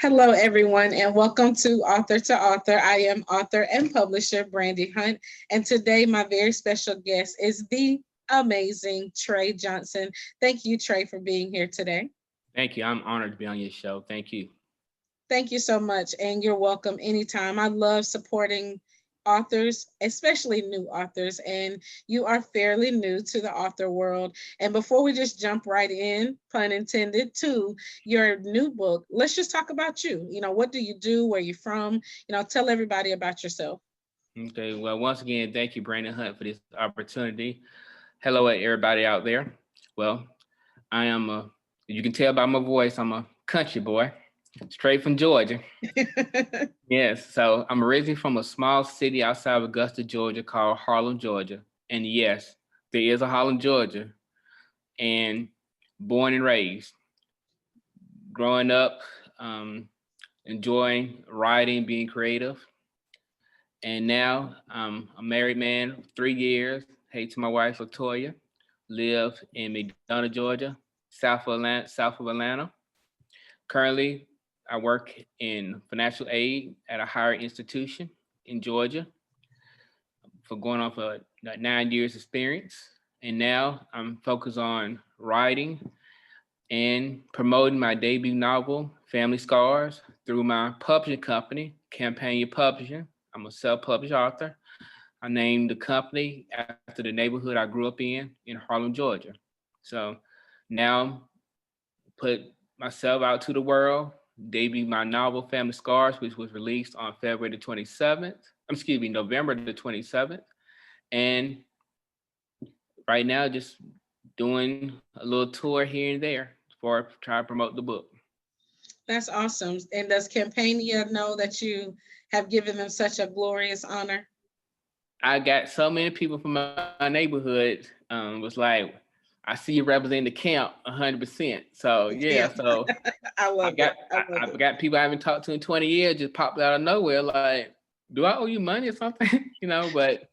Hello, everyone, and welcome to Author to Author. I am author and publisher Brandy Hunt, and today my very special guest is the amazing Trae Johnson. Thank you, Trae, for being here today. Thank you. I'm honored to be on your show. Thank you. Thank you so much, and you're welcome anytime. I love supporting authors, especially new authors, and you are fairly new to the author world. And before we just jump right in, pun intended, to your new book, let's just talk about you. What do you do? Where you from? Tell everybody about yourself. Okay. Well, once again, thank you, Brandon Hunt, for this opportunity. Hello, everybody out there. Well, I am you can tell by my voice, I'm a country boy, straight from Georgia. Yes. So I'm originally from a small city outside of Augusta, Georgia, called Harlem, Georgia. And yes, there is a Harlem, Georgia, and born and raised. Growing up, enjoying writing, being creative. And now I'm a married man, 3 years. Hey to my wife Latoya. Live in McDonough, Georgia, south of Atlanta. Currently, I work in financial aid at a higher institution in Georgia for going on for 9 years experience. And now I'm focused on writing and promoting my debut novel, Family Scars, through my publishing company, Campania Publishing. I'm a self-published author. I named the company after the neighborhood I grew up in Harlem, Georgia. So now put myself out to the world, debut my novel, Family Scars, which was released on February the 27th. November the 27th. And right now, just doing a little tour here and there for trying to promote the book. That's awesome. And does Campania know that you have given them such a glorious honor? I got so many people from my neighborhood was like, I see you representing the camp 100%. So yeah, Yeah, so I I love got it. I love I've it. got people I haven't talked to in 20 years just popped out of nowhere. Like, do I owe you money or something? But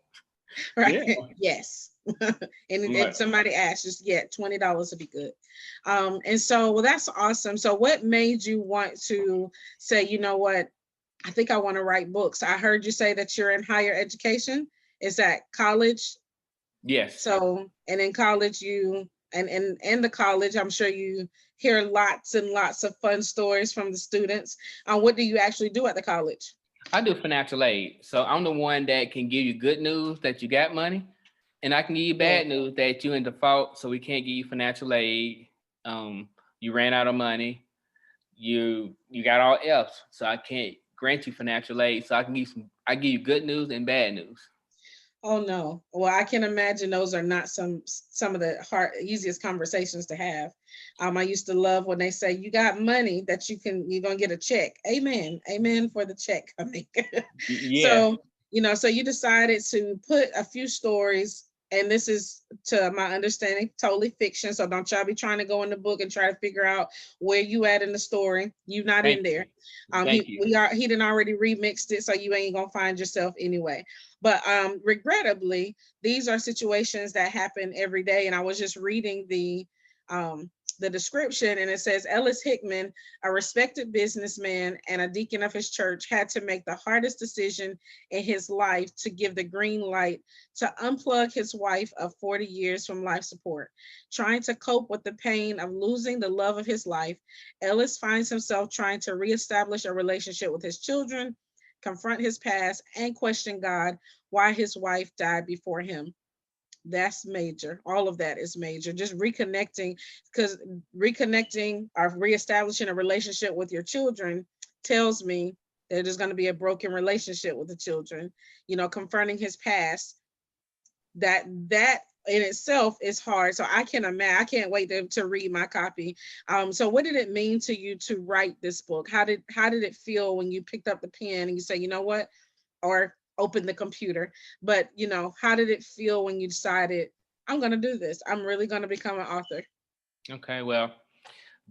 Right. yeah, Yes. and I'm if like, somebody asks, just $20 would be good. And so, well, that's awesome. So what made you want to say, you know what, I think I want to write books? I heard you say that you're in higher education. Is that college? yes, So, and in college, and the college, I'm sure you hear lots and lots of fun stories from the students. What do you actually do at the college? I do financial aid. So I'm the one that can give you good news that you got money, and I can give you Yeah. bad news that you in default, so we can't give you financial aid. Um, you ran out of money. You got all F's, so I can't grant you financial aid. So I give you good news and bad news. Oh no. Well, I can imagine those are not some of the easiest conversations to have. I used to love when they say you got money that you're gonna get a check. Amen. Amen for the check coming. Yeah, So, so you decided to put a few stories, and this is, to my understanding, totally fiction. So don't y'all be trying to go in the book and try to figure out where you at in the story. You not in thank there. you, thank you. He didn't already remixed it, so you ain't gonna find yourself anyway. But regrettably, these are situations that happen every day. And I was just reading the description, and it says Ellis Hickman, a respected businessman and a deacon of his church, had to make the hardest decision in his life to give the green light to unplug his wife of 40 years from life support. Trying to cope with the pain of losing the love of his life, Ellis finds himself trying to reestablish a relationship with his children, confront his past, and question God why his wife died before him. That's major. All of that is major. Just reconnecting, because reconnecting or reestablishing a relationship with your children tells me that there's going to be a broken relationship with the children. Confronting his past, that in itself is hard. So I can imagine. I can't wait to read my copy. So what did it mean to you to write this book? How did it feel when you picked up the pen and you say, you know what, or open the computer? But how did it feel when you decided, I'm going to do this? I'm really going to become an author. Okay, well,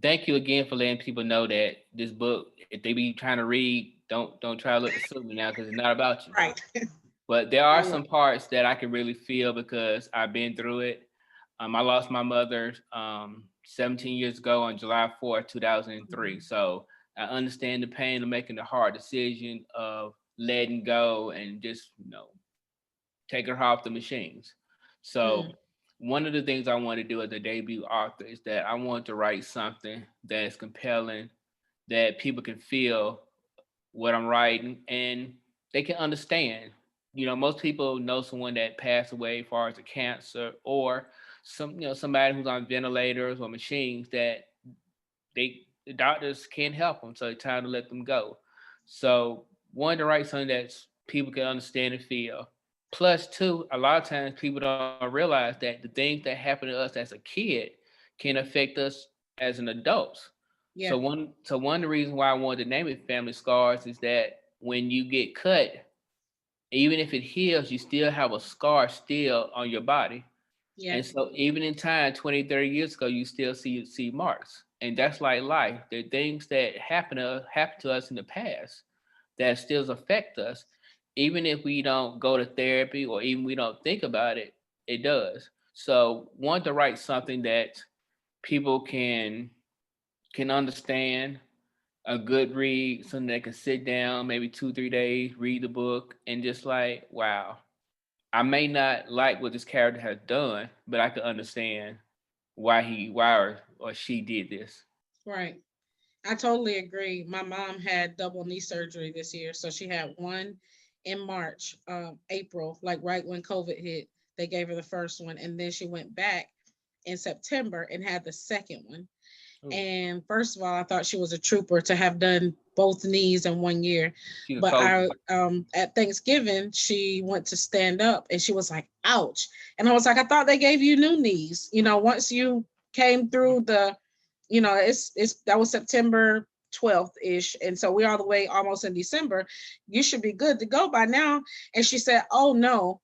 thank you again for letting people know that this book, if they be trying to read, don't try to look to sue me now because it's not about you. Right. But there I are love some parts that I can really feel because I've been through it. I lost my mother 17 years ago on July 4th, 2003. it. So I understand the pain of making the hard decision of letting go and just, taking her off the machines. So Mm, one of the things I want to do as a debut author is that I want to write something that's compelling, that people can feel what I'm writing and they can understand. Most people know someone that passed away as far as a cancer or somebody who's on ventilators or machines that the doctors can't help them, so it's time to let them go. So wanting to write something that people can understand and feel. Plus, too, a lot of times people don't realize that the things that happen to us as a kid can affect us as an adult. So yeah, one of the reasons why I wanted to name it Family Scars is that when you get cut, even if it heals, you still have a scar still on your body. yeah, And so even in time, 20, 30 years ago, you still see marks. And that's like life. There are things that happen to us in the past that still affect us. Even if we don't go to therapy or even we don't think about it, it does. So want to write something that people can understand, a good read, something that can sit down maybe 2, 3 days, read the book, and just like, wow, I may not like what this character has done, but I can understand why or she did this. right. I totally agree. My mom had double knee surgery this year. So she had one in March, April, like right when COVID hit. They gave her the first one. And then she went back in September and had the second one. Ooh, And first of all, I thought she was a trooper to have done both knees in 1 year. she's a But soldier. I at Thanksgiving, she went to stand up and she was like, ouch. And I was like, I thought they gave you new knees. Once you came through it's that was September 12th ish. And so we're all the way almost in December. You should be good to go by now. And she said, oh no,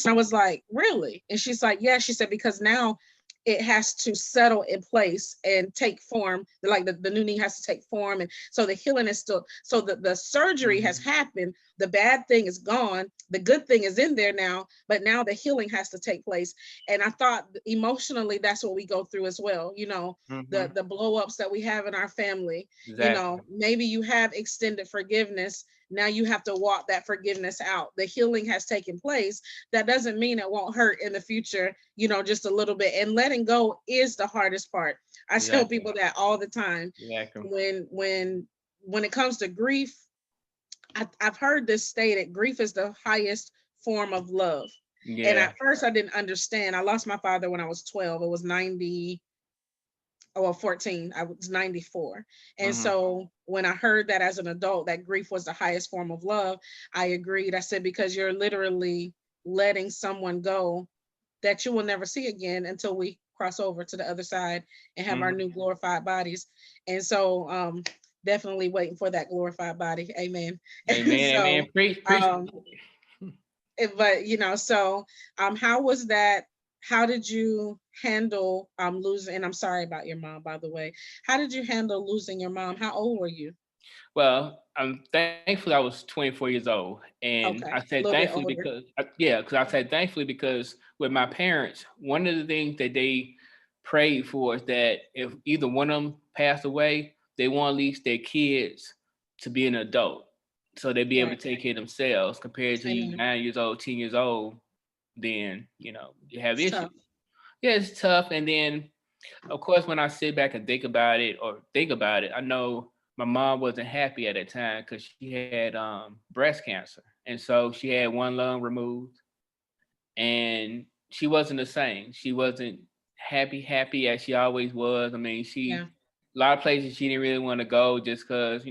I was like, really? And she's like, yeah. She said, because now it has to settle in place and take form. Like the new knee has to take form. And so the healing is still, so the surgery has Mhm. happened. The bad thing is gone. The good thing is in there now, but now the healing has to take place. And I thought emotionally, that's what we go through as well. Mhm. The blow ups that we have in our family, Exactly. maybe you have extended forgiveness. Now you have to walk that forgiveness out. The healing has taken place. That doesn't mean it won't hurt in the future, just a little bit. And letting go is the hardest part. I tell Exactly. people that all the time. Exactly. When it comes to grief, I've heard this stated: grief is the highest form of love. And Yeah. at first, I didn't understand. I lost my father when I was 12. It was 90, oh, well, 14. I was 94. And Mhm. so when I heard that as an adult, that grief was the highest form of love, I agreed. I said, because you're literally letting someone go that you will never see again until we cross over to the other side and have our Mhm. new glorified bodies. And so definitely waiting for that glorified body. Amen. And Amen. Amen. so Preach. um but so how was that? How did you handle losing? And I'm sorry about your mom, by the way. How did you handle losing your mom? How old were you? Well, I'm thankful I was 24 years old, and I Okay, said a little thankfully bit older. because I said thankfully because with my parents, one of the things that they prayed for is that if either one of them passed away, they want at least their kids to be an adult, so they'd be able to Right. take care of themselves. Compared to you, Amen. 9 years old, 10 years old, then you have It's tough. issues. Yeah, it's tough, and then of course, when I sit back and think about it, I know my mom wasn't happy at that time because she had breast cancer, and so she had one lung removed, and she wasn't the same. She wasn't happy as she always was. I mean, Yeah. a lot of places she didn't really want to go just because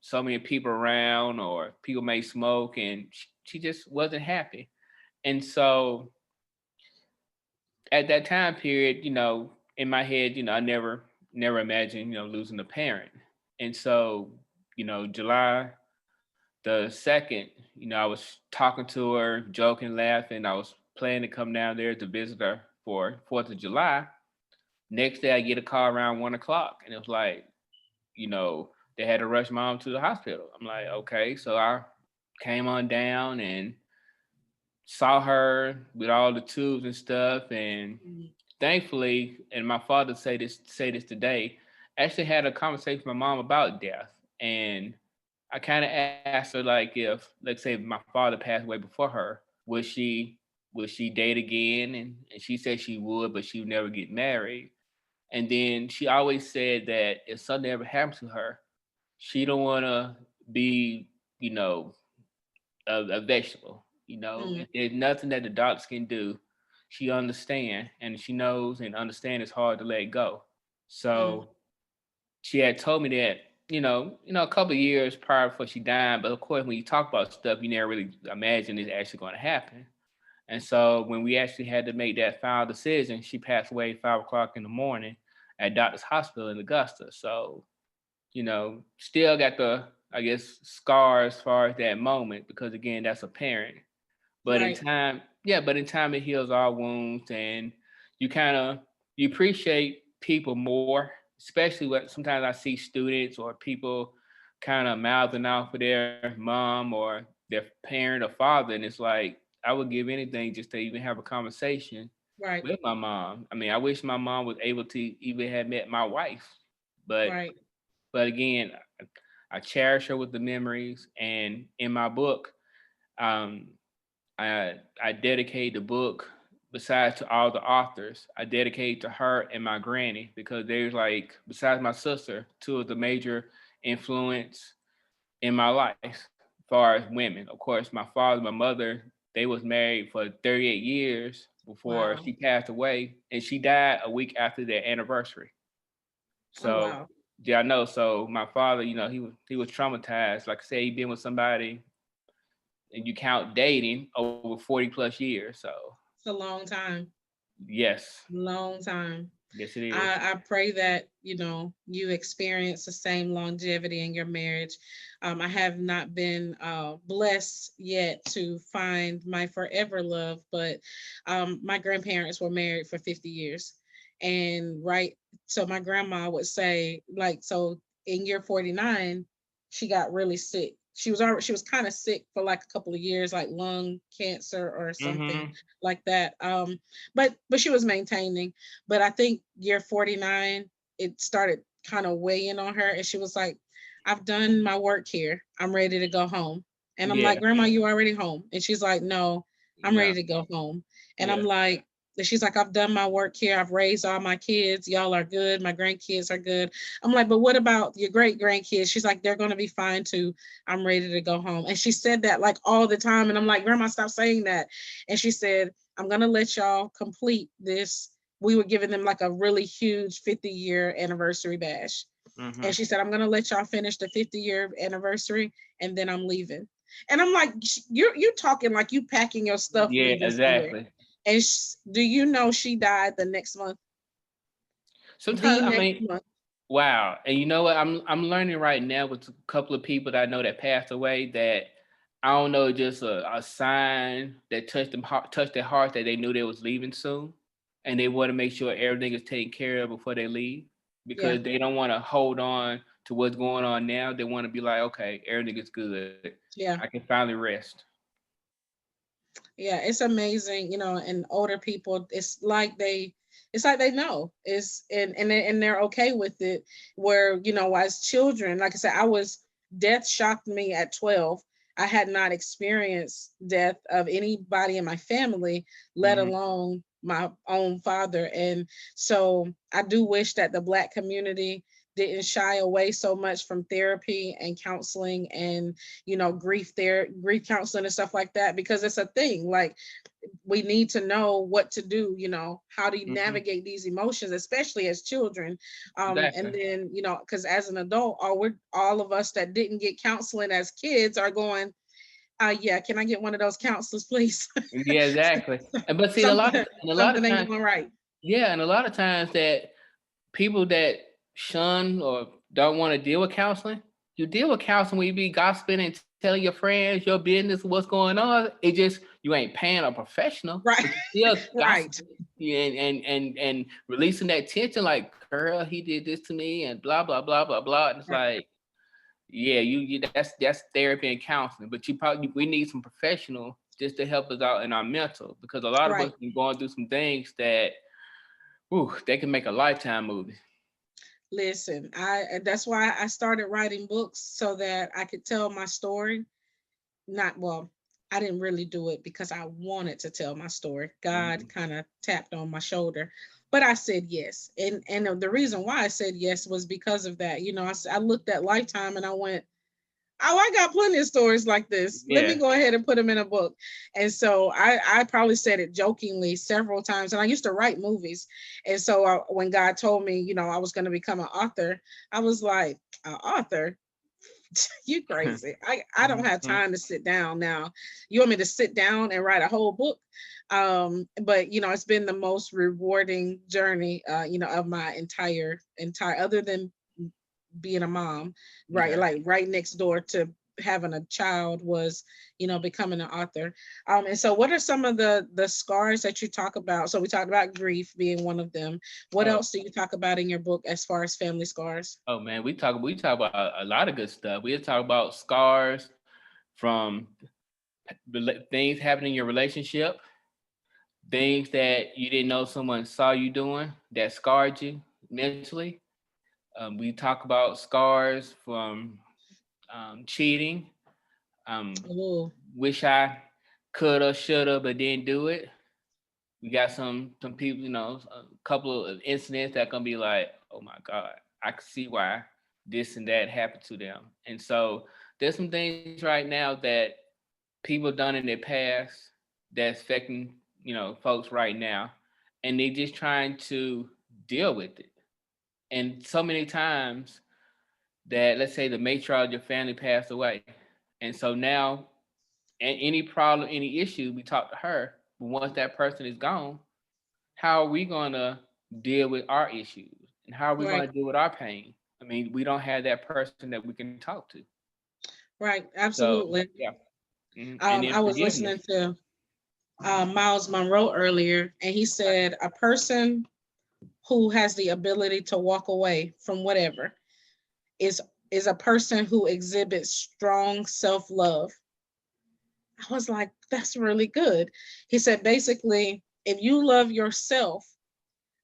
so many people around or people may smoke, and she just wasn't happy. And so at that time period, in my head, I never imagined, losing a parent. And so, July the 2nd, I was talking to her, joking, laughing. I was planning to come down there to visit her for 4th of July. Next day I get a call around 1 o'clock and it was like, they had to rush mom to the hospital. I'm like, okay. So I came on down and saw her with all the tubes and stuff, and Mm. thankfully, and my father say this today, actually had a conversation with my mom about death, and I kind of asked her like, if let's say my father passed away before her, would she date again? And she said she would, but she would never get married. And then she always said that if something ever happens to her, she don't want to be, you know, a vegetable. Mm, If there's nothing that the doctors can do, she understand, and she knows and understand it's hard to let go. mm, So she had told me that, a couple of years prior before she died. But of course, when you talk about stuff, you never really imagine it's actually going to happen. And so when we actually had to make that final decision, she passed away 5 o'clock in the morning at Doctor's Hospital in Augusta. So, still got the, I guess, scars as far as that moment, because again, that's a parent. But in right, time, yeah, but in time it heals all wounds, and you kind of you appreciate people more, especially when sometimes I see students or people kind of mouthing off for their mom or their parent or father, and it's like I would give anything just to even have a conversation right, with my mom. I mean, I wish my mom was able to even have met my wife, but right. but again, I cherish her with the memories, and in my book, um, I dedicate the book, besides to all the authors, I dedicate to her and my granny, because there's like, besides my sister, two of the major influence in my life as far as women. Of course, my father, my mother, they was married for 38 years before Wow. she passed away, and she died a week after their anniversary. Oh, So wow. yeah, I know. So my father, he was traumatized. Like I said, he been with somebody, and you count dating, over 40 plus years. So It's a long time. yes, Long time. yes, it is. I pray that you experience the same longevity in your marriage. I have not been blessed yet to find my forever love, but my grandparents were married for 50 years, and right, so my grandma would say, like, so in year 49, she got really sick. She was kind of sick for like a couple of years, like lung cancer or something Mm-hmm. like that. But she was maintaining. But I think year 49, it started kind of weighing on her. And she was like, I've done my work here. I'm ready to go home. And I'm like, Yeah. Grandma, you already home? And she's like, No, I'm ready No. to go home. And I'm Yeah. like, and she's like, I've done my work here. I've raised all my kids. Y'all are good. My grandkids are good. I'm like, but what about your great grandkids? She's like, they're going to be fine too. I'm ready to go home. And she said that like all the time. And I'm like, Grandma, stop saying that. And she said, I'm going to let y'all complete this. We were giving them like a really huge 50-year anniversary bash. Mm-hmm. And she said, I'm going to let y'all finish the 50-year anniversary and then I'm leaving. And I'm like, you're talking like you packing your stuff Yeah, leaving somewhere. exactly. And do you know she died the next month? The Sometimes, I next mean, month. wow. And you know what? I'm learning right now with a couple of people that I know that passed away, that I don't know, just a sign that touched their heart, that they knew they was leaving soon, and they want to make sure everything is taken care of before they leave, Yeah. because they don't want to hold on to what's going on now. They want to be like, okay, everything is good. I can Yeah. finally rest. Yeah, it's amazing, and older people, it's like they know. It's and they're okay with it. Where, as children, like I said, death shocked me at 12. I had not experienced death of anybody in my family, let Hmm. alone my own father. And so I do wish that the Black community didn't shy away so much from therapy and counseling and grief counseling and stuff like that, because it's a thing. Like, we need to know what to do, how do you Hmm. navigate these emotions, especially as children. And Exactly. then, because as an adult, all of us that didn't get counseling as kids are going, yeah, can I get one of those counselors, please? Yeah, exactly. And but see, something a lot of something ain't times, going right. yeah, and a lot of times that people that shun or don't want to deal with counseling, you deal with counseling when you be gossiping and telling your friends your business, what's going on. It just, you ain't paying a professional, Right. but you still Right. gossiping, and releasing that tension, like, girl, he did this to me, and blah blah blah blah blah. And it's Right. like, yeah, that's therapy and counseling, but we need some professional just to help us out in our mental, because a lot of us Right. been going through some things that, ooh, they can make a lifetime movie. Listen, that's why I started writing books so that I could tell my story. Not well, I didn't really do it because I wanted to tell my story. God Mhm. kind of tapped on my shoulder, but I said yes. And the reason why I said yes was because of that. You know, I looked at Lifetime and I went, oh, I got plenty of stories like this. Let me Yeah. go ahead and put them in a book. And so I probably said it jokingly several times. And I used to write movies. And so when God told me, you know, I was going to become an author, I was like, an author? You crazy. I don't have Mhm. time to sit down now. You want me to sit down and write a whole book? But you know, it's been the most rewarding journey, you know, of my entire other than being a mom, right? Okay. Like right next door to having a child was, you know, becoming an author. And so what are some of the scars that you talk about? So we talked about grief being one of them. What Oh, else do you talk about in your book as far as family scars? oh man, we talk about a lot of good stuff. We talk about scars from things happening in your relationship, things that you didn't know someone saw you doing that scarred you mentally. We talk about scars from cheating. Um, Oh, wish I coulda, shoulda, but didn't do it. We got some people, you know, a couple of incidents that gonna be like, oh my God, I can see why this and that happened to them. And so there's some things right now that people done in their past that's affecting, you know, folks right now, and they just trying to deal with it. And so many times that, let's say, the matriarch of your family passed away, and so now any problem, any issue, we talk to her. But once that person is gone, how are we gonna deal with our issues, and how are we right, gonna deal with our pain? I mean, we don't have that person that we can talk to. right, So absolutely. yeah. And then I was listening forgiveness. to Miles Monroe earlier, and he said a person who has the ability to walk away from whatever is is a person who exhibits strong self-love. I was like, that's really good. He said basically, if you love yourself,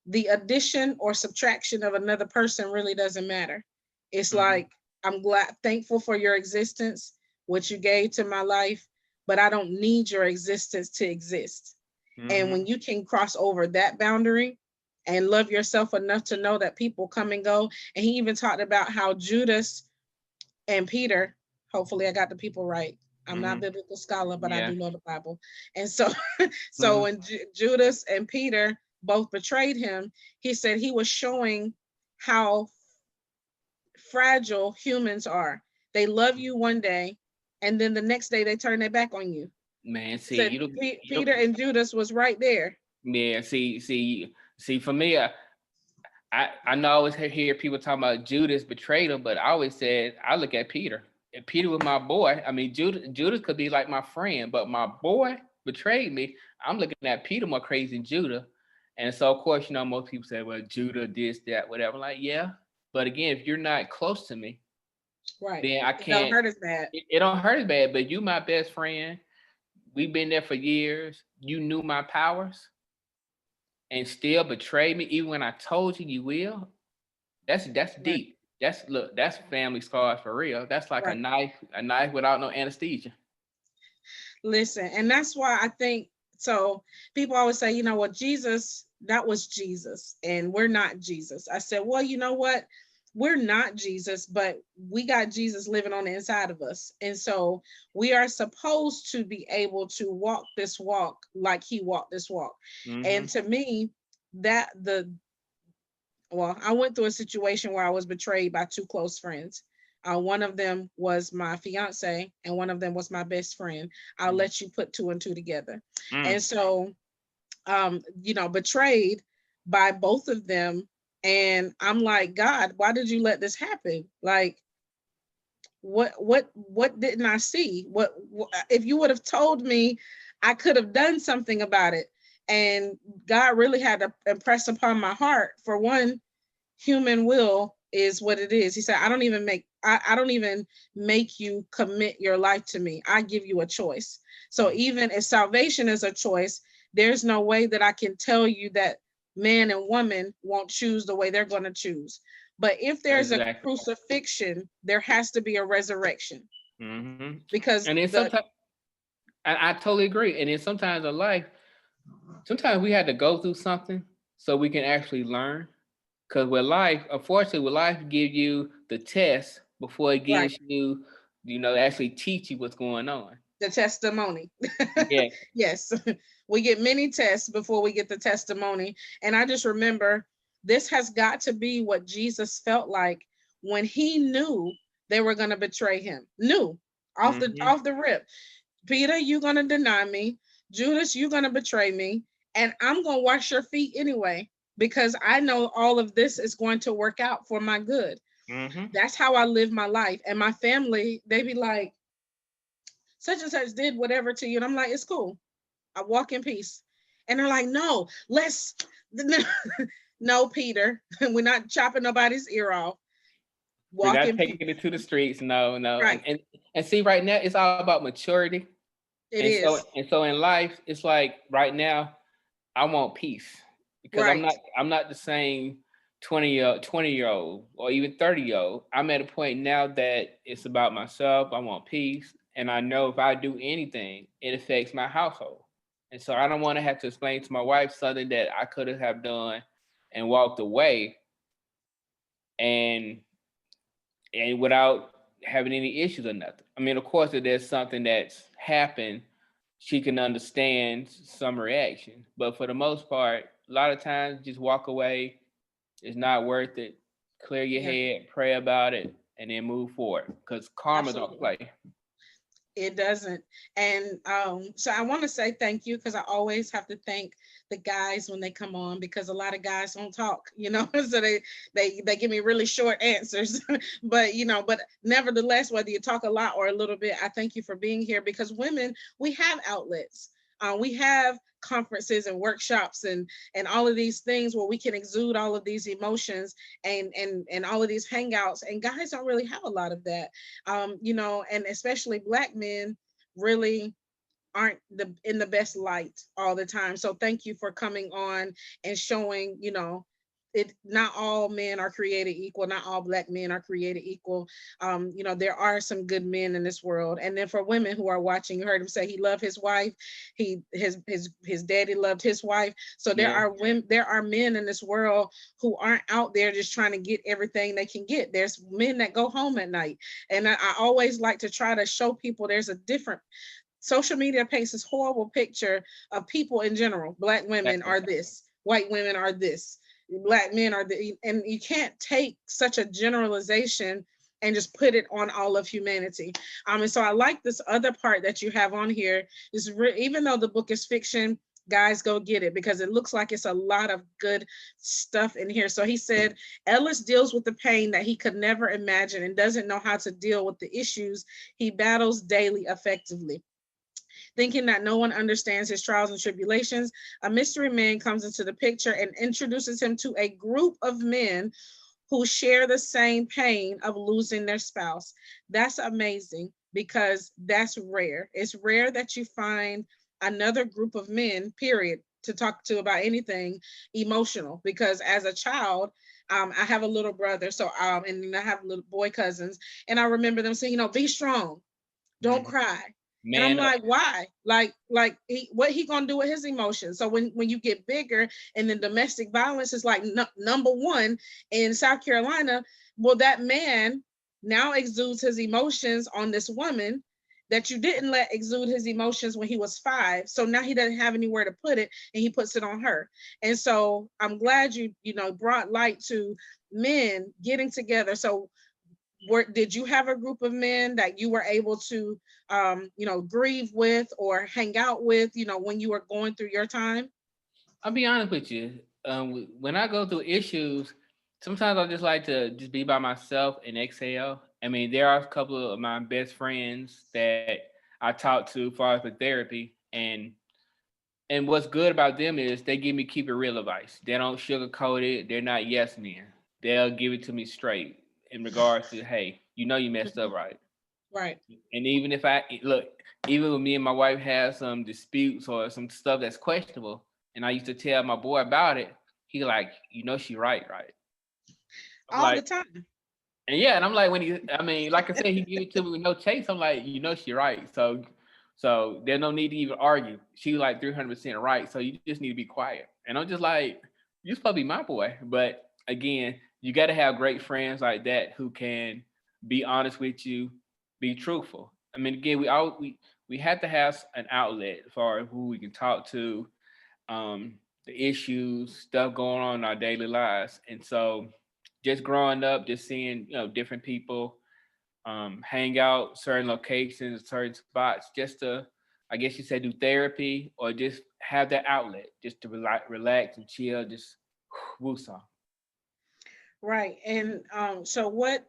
the addition or subtraction of another person really doesn't matter. It's Hmm. like, I'm glad, thankful for your existence, what you gave to my life, but I don't need your existence to exist. And Hmm. when you can cross over that boundary and love yourself enough to know that people come and go. And he even talked about how Judas and Peter, hopefully I got the people right. I'm not a Hmm. biblical scholar, but I Yeah. do know the Bible. And so, so Hmm. when Judas and Peter both betrayed him, he said he was showing how fragile humans are. They love you one day, and then the next day they turn their back on you. Man, see, Said you don't, Peter and Judas was right there. yeah, see, for me, I know I always hear people talking about Judas betrayed him, but I always said I look at Peter. If Peter was my boy, I mean Judas could be like my friend, but my boy betrayed me. I'm looking at Peter more crazy than Judah. And so of course, you know, most people say, well, Judah, this, that, whatever. Like, yeah. But again, if you're not close to me, Right. then I It don't can't, hurt as bad. it don't hurt as bad. But you my best friend. We've been there for years. You knew my powers and still betrayed me, even when I told you you will. That's Right. deep. That's family scars for real. That's like Right. a knife without no anesthesia. Listen, and that's why I think so. People always say, you know what, Jesus, that was Jesus, and we're not Jesus. I said, well, you know what? We're not Jesus, but we got Jesus living on the inside of us. And so we are supposed to be able to walk this walk like he walked this walk. And Mm-hmm. to me, that the well, I went through a situation where I was betrayed by two close friends. One of them was my fiance, and one of them was my best friend. I'll let you put two and two together. Mm. And so, you know, betrayed by both of them. And I'm like, God, why did you let this happen? Like, what didn't I see? What if you would have told me, I could have done something about it. And God really had to impress upon my heart, for one, human will is what it is. He said, I don't even make you commit your life to me. I give you a choice. So Mm. even if salvation is a choice, there's no way that I can tell you that man and woman won't choose the way they're going to choose. But if there's a Exactly. crucifixion, there has to be a resurrection, Mm-hmm. because And then sometimes I totally agree. And then sometimes in life, sometimes we had to go through something so we can actually learn. Because with life, unfortunately, with life give you the test before it right, gives you, actually teach you what's going on. the testimony. Yeah. Yes, we get many tests before we get the testimony. And I just remember this has got to be what Jesus felt like when he knew they were going to betray him. Knew Mm-hmm. off the rip. Peter, you're going to deny me. Judas, you're going to betray me. And I'm going to wash your feet anyway, because I know all of this is going to work out for my good. Mm-hmm. That's how I live my life. And my family, they be like, such and such did whatever to you. And I'm like, it's cool. I walk in peace. And they're like, no, let's, no, Peter, we're not chopping nobody's ear off. We're Walk not in taking peace. it to the streets. No, no. Right. And see, right now it's all about maturity. It And so is. and so in life, it's like right now, I want peace because I'm Right. not the same 20-year old or even 30-year-old. I'm at a point now that it's about myself. I want peace. And I know if I do anything, it affects my household. And so I don't want to have to explain to my wife something that I could have done and walked away and without having any issues or nothing. I mean, of course, if there's something that's happened, she can understand some reaction. But for the most part, a lot of times just walk away. It's not worth it. Clear your Yeah, head, pray about it, and then move forward. Because karma don't absolutely. play. It doesn't. And so I want to say thank you, because I always have to thank the guys when they come on, because a lot of guys don't talk, so they give me really short answers. But but nevertheless, whether you talk a lot or a little bit, I thank you for being here, because women, we have outlets. We have conferences and workshops and all of these things where we can exude all of these emotions and all of these hangouts, and guys don't really have a lot of that. And especially black men really aren't in the best light all the time. So thank you for coming on and showing, it not all men are created equal, not all black men are created equal. There are some good men in this world. And then for women who are watching, you heard him say he loved his wife. His daddy loved his wife. So there Yeah. are women, there are men in this world who aren't out there just trying to get everything they can get. There's men that go home at night. And I always like to try to show people there's a different. Social media paints this horrible picture of people in general. Black women Exactly. are this, white women are this, black men are the, and you can't take such a generalization and just put it on all of humanity. And so I like this other part that you have on here. Even though the book is fiction, guys, go get it, because it looks like it's a lot of good stuff in here. So he said Ellis deals with the pain that he could never imagine and doesn't know how to deal with the issues he battles daily effectively. Thinking that no one understands his trials and tribulations, a mystery man comes into the picture and introduces him to a group of men who share the same pain of losing their spouse. That's amazing, because that's rare. It's rare that you find another group of men, period, to talk to about anything emotional. Because as a child, I have a little brother, and I have little boy cousins, and I remember them saying, be strong, don't Mhm. cry. And I'm Man up. like, why? What he gonna do with his emotions? So when you get bigger, and then domestic violence is like number one in South Carolina, well, that man now exudes his emotions on this woman that you didn't let exude his emotions when he was 5. So now he doesn't have anywhere to put it, and he puts it on her. And so I'm glad you brought light to men getting together. So did you have a group of men that you were able to grieve with or hang out with, when you were going through your time? I'll be honest with you. When I go through issues, sometimes I just like to just be by myself and exhale. I mean, there are a couple of my best friends that I talk to as far as for therapy, and what's good about them is they give me keep it real advice. They don't sugarcoat it. They're not yes men. They'll give it to me straight in regards to, hey, you messed up, right? Right. And even if I look, even when me and my wife have some disputes or some stuff that's questionable, and I used to tell my boy about it, he like, she right, right. I'm all the like, time. and yeah, and I'm like, when he, I mean, like I said, he gave it to me with no chase. I'm like, she's right. So there's no need to even argue. She's like 300% right. So you just need to be quiet. And I'm just like, you're supposed to be my boy. But again, you got to have great friends like that who can be honest with you, be truthful. I mean, again, we have to have an outlet for who we can talk to, the issues, stuff going on in our daily lives. And so just growing up, just seeing, different people hang out, certain locations, certain spots, just to, I guess you said, do therapy or just have that outlet, just to relax and chill, just woosah. Right. And so what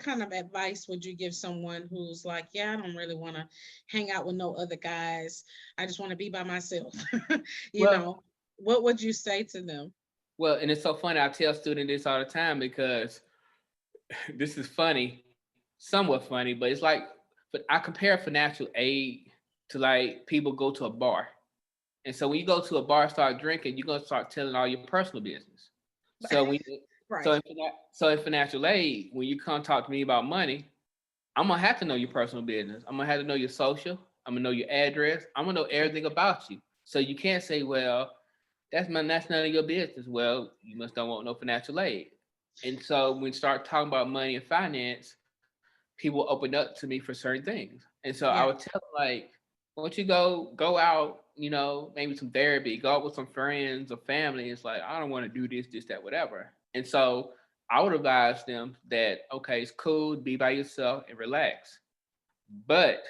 kind of advice would you give someone who's like, yeah, I don't really want to hang out with no other guys. I just want to be by myself. you Well, know, what would you say to them? well, and it's so funny. I tell students this all the time because this is funny, somewhat funny, but it's like, but I compare financial aid to like people go to a bar. And so when you go to a bar, start drinking, you're gonna start telling all your personal business. So when Right. so in financial aid, when you come talk to me about money, I'm gonna have to know your personal business. I'm gonna have to know your social. I'm gonna know your address. I'm gonna know everything about you. So you can't say, well, that's none of your business. Well, you must don't want no financial aid. And so when we start talking about money and finance, people open up to me for certain things. And so I would Yeah. tell them like, why don't you go out, maybe some therapy, go out with some friends or family. It's like, I don't want to do this, that, whatever. And so I would advise them that, okay, it's cool, be by yourself and relax. But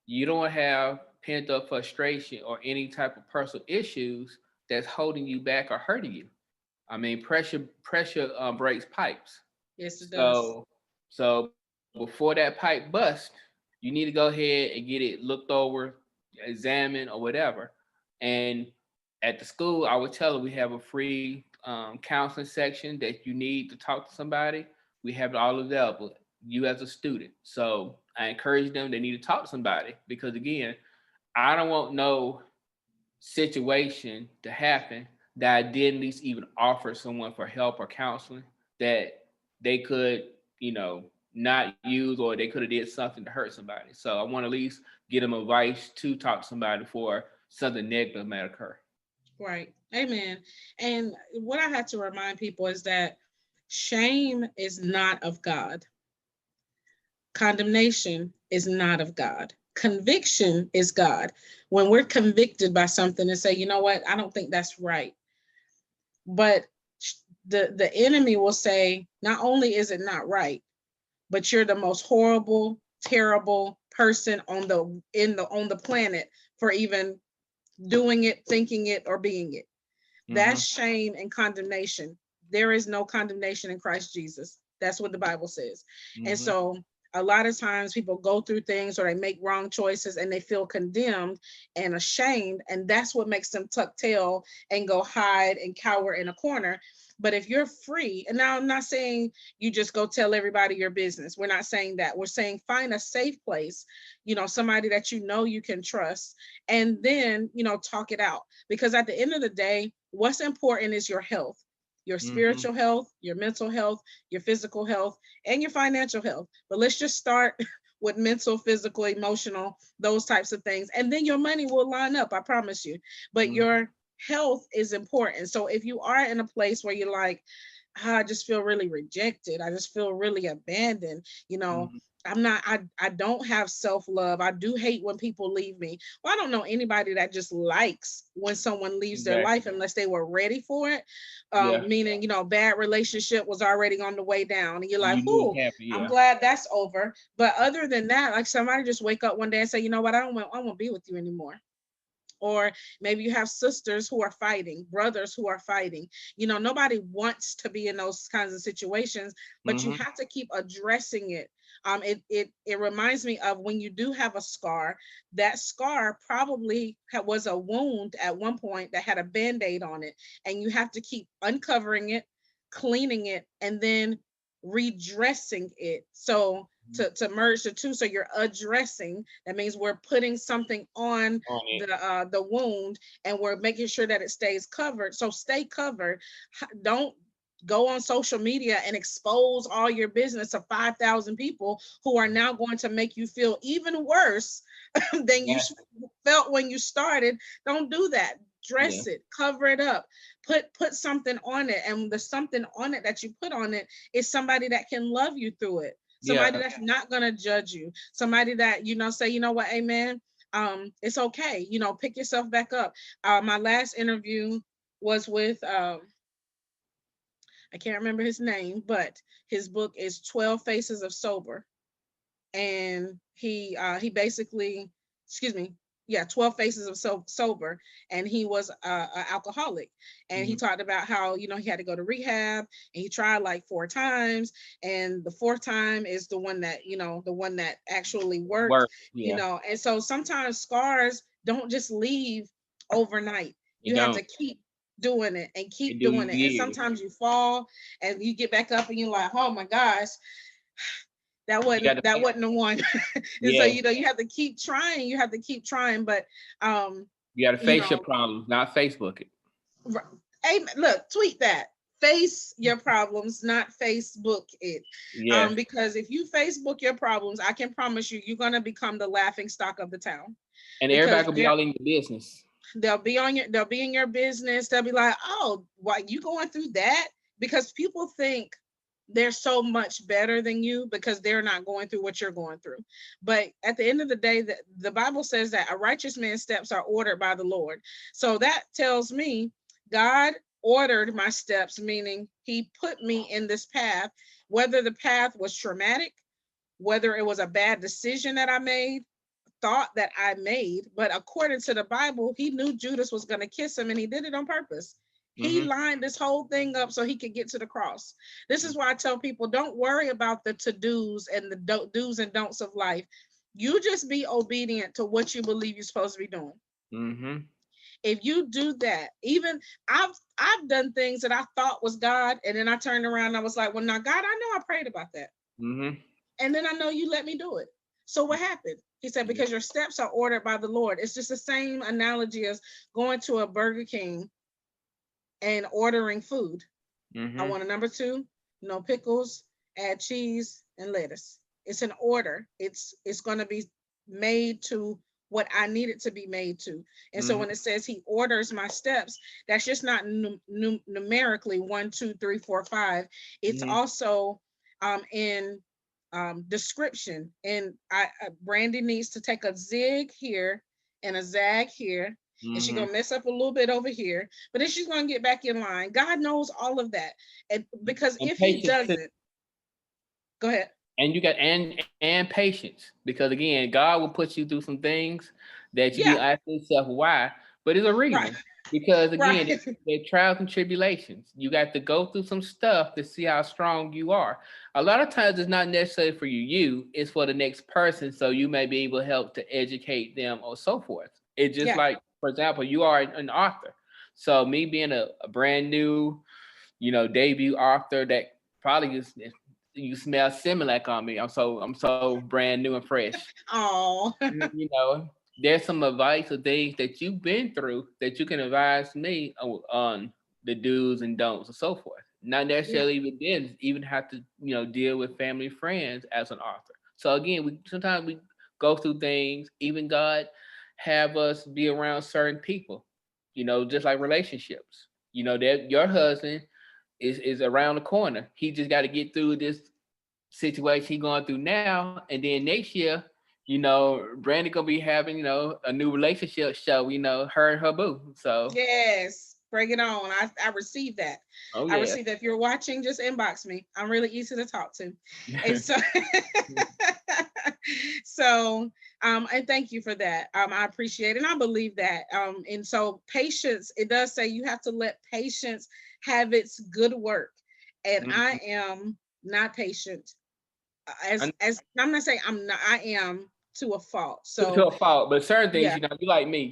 you don't have pent up frustration or any type of personal issues that's holding you back or hurting you. I mean, pressure breaks pipes. Yes, it does. So before that pipe bust, you need to go ahead and get it looked over, examined, or whatever. And at the school, I would tell them we have a free counseling section that you need to talk to somebody. We have it all available. You as a student, so I encourage them. They need to talk to somebody because again, I don't want no situation to happen that I didn't at least even offer someone for help or counseling that they could, not use or they could have did something to hurt somebody. So I want to at least get them advice to talk to somebody before something negative might occur. Right. Amen. And what I had to remind people is that shame is not of God. Condemnation is not of God. Conviction is God. When we're convicted by something and say, you know what, I don't think that's right. But the enemy will say, not only is it not right, but you're the most horrible, terrible person on the planet for even doing it, thinking it, or being it. That's Mm-hmm. shame and condemnation. There is no condemnation in Christ Jesus. That's what the Bible says. And Mm-hmm. so a lot of times people go through things or they make wrong choices and they feel condemned and ashamed. And that's what makes them tuck tail and go hide and cower in a corner. But if you're free, and now I'm not saying you just go tell everybody your business. We're not saying that. We're saying find a safe place, somebody that you can trust, and then, talk it out. Because at the end of the day, what's important is your health, your Mm-hmm. spiritual health, your mental health, your physical health, and your financial health. But let's just start with mental, physical, emotional, those types of things. And then your money will line up, I promise you. But Mm-hmm. your health is important. So if you are in a place where you're like, I just feel really rejected, I just feel really abandoned, Mm-hmm. I don't have self-love. I do hate when people leave me. Well, I don't know anybody that just likes when someone leaves their life Exactly. unless they were ready for it. Yeah. Meaning, bad relationship was already on the way down. And you're like, You knew it whoo, happened. I'm Yeah. glad that's over. But other than that, like somebody just wake up one day and say, you know what, I won't be with you anymore. Or maybe you have sisters who are fighting, brothers who are fighting. Nobody wants to be in those kinds of situations, but you Mm-hmm. have to keep addressing it. It reminds me of when you do have a scar. That scar probably was a wound at one point that had a band-aid on it, and you have to keep uncovering it, cleaning it, and then redressing it. So to merge the two. So you're addressing, that means we're putting something on the wound, and we're making sure that it stays covered. So stay covered. Don't go on social media and expose all your business to 5,000 people who are now going to make you feel even worse than you felt when you started. Don't do that. Dress it, cover it up, put something on it, and the something on it that you put on it is somebody that can love you through it, somebody that's not going to judge you, somebody that, say, you know what, amen, it's okay, pick yourself back up. My last interview was with I can't remember his name, but his book is 12 Faces of Sober. And he basically, 12 Faces of Sober. And he was an alcoholic. And he talked about how, he had to go to rehab, and he tried like 4 times. And the 4th time is the one that, the one that actually worked, And so sometimes scars don't just leave overnight. You have to keep doing it and keep doing it. And sometimes you fall and you get back up and you're like, oh my gosh, that wasn't the one. And so, you have to keep trying. You have to keep trying. But you got to face your problems, not Facebook it. Hey, look, tweet that. Face your problems, not Facebook it. Because if you Facebook your problems, I can promise you, you're gonna become the laughing stock of the town. And everybody will be all in your business. They'll be in your business. They'll be like, oh, why you going through that? Because people think they're so much better than you because they're not going through what you're going through. But at the end of the day, the Bible says that a righteous man's steps are ordered by the Lord. So that tells me God ordered my steps, meaning he put me in this path, whether the path was traumatic, whether it was a bad decision that I made, thought that I made, but according to the Bible, he knew Judas was going to kiss him, and he did it on purpose. He lined this whole thing up so he could get to the cross. This is why I tell people, don't worry about the to-dos and the do's and don'ts of life. You just be obedient to what you believe you're supposed to be doing. If you do that, even I've done things that I thought was God, and then I turned around and I was like, well, now God, I know I prayed about that. And then I know you let me do it. So what happened? He said, because your steps are ordered by the Lord. It's just the same analogy as going to a Burger King and ordering food. I want a number 2, no pickles, add cheese and lettuce. It's an order. It's going to be made to what I need it to be made to. And so when it says he orders my steps, that's just not numerically 1, 2, 3, 4, 5. It's also in description. And Brandy needs to take a zig here and a zag here. And she's gonna mess up a little bit over here, but then she's gonna get back in line. God knows all of that. And because if he doesn't, go ahead. And you got and patience, because again, God will put you through some things that you be asking yourself why, but it's a reason. Because again, they're trials and tribulations. You got to go through some stuff to see how strong you are. A lot of times it's not necessarily for you, it's for the next person, so you may be able to help to educate them or so forth. It's just like, for example, you are an author. So me being a brand new, debut author that probably is, you smell Similac on me. I'm so brand new and fresh. Oh. There's some advice or things that you've been through that you can advise me on the do's and don'ts and so forth. Not necessarily even have to, deal with family friends as an author. So again, sometimes we go through things, even God have us be around certain people, just like relationships. That your husband is around the corner. He just got to get through this situation he's going through now, and then next year, Brandy gonna be having, a new relationship show, her and her boo. So yes, bring it on. I received that. Oh, yeah. I received that. If you're watching, just inbox me. I'm really easy to talk to. And so so and thank you for that. I appreciate it, and I believe that. And so patience, it does say you have to let patience have its good work. And I am not patient. As I'm not saying I'm not, I am to a fault. So to a fault, but certain things, you like me,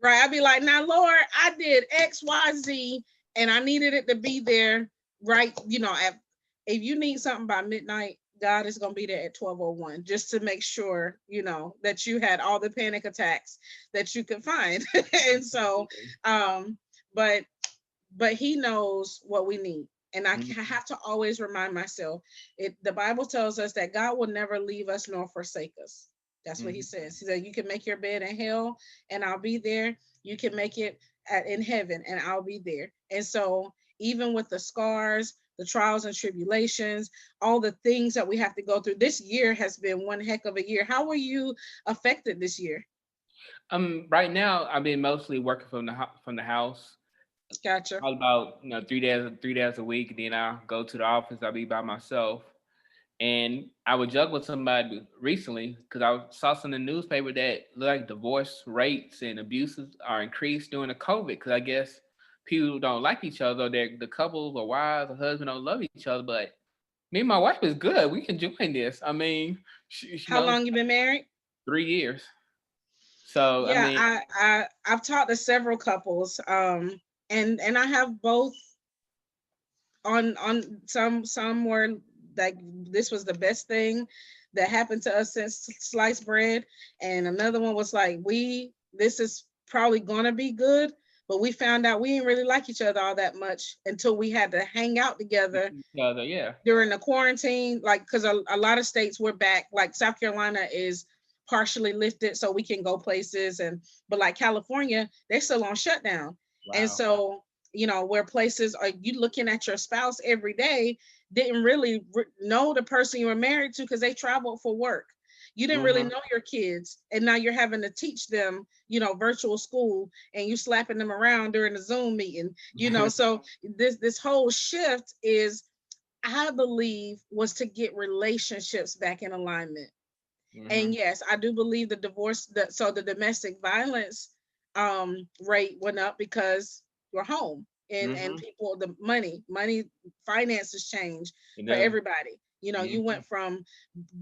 right. I'd be like, now, Lord, I did X, Y, Z, and I needed it to be there, right? If you need something by midnight, God is going to be there at 12:01 just to make sure, that you had all the panic attacks that you could find. And so, um, but he knows what we need. And I Mhm. have to always remind myself, the Bible tells us that God will never leave us nor forsake us. That's what he Mhm. says. He said, you can make your bed in hell and I'll be there. You can make it in heaven and I'll be there. And so, even with the scars, the trials and tribulations, all the things that we have to go through, this year has been one heck of a year. How were you affected this year? Right now I've been mostly working from the house. Gotcha. Probably about 3 days a week. Then I'll go to the office. I'll be by myself. And I would joke with somebody recently because I saw some in the newspaper that like divorce rates and abuses are increased during the COVID because I guess people don't like each other. The couples or wives or husband don't love each other. But me and my wife is good. We can join this. I mean, she How knows long you been married? 3 years. So I Yeah, mean, I've talked to several couples, and I have both on some were like, this was the best thing that happened to us since sliced bread, and another one was like, this is probably gonna be good, but we found out we didn't really like each other all that much until we had to hang out together each other, yeah. during the quarantine, like, because a lot of states were back, like South Carolina is partially lifted so we can go places, and but like California, they're still on shutdown. And Wow. so, where places are, you looking at your spouse every day, didn't really know the person you were married to because they traveled for work. You didn't really Mm-hmm. know your kids, and now you're having to teach them, virtual school, and you slapping them around during the Zoom meeting. So this whole shift is, I believe, was to get relationships back in alignment. Mm-hmm. And yes, I do believe the domestic violence rate went up because we're home, and Mm-hmm. people, the money finances change You for know. everybody. You Mm-hmm. went from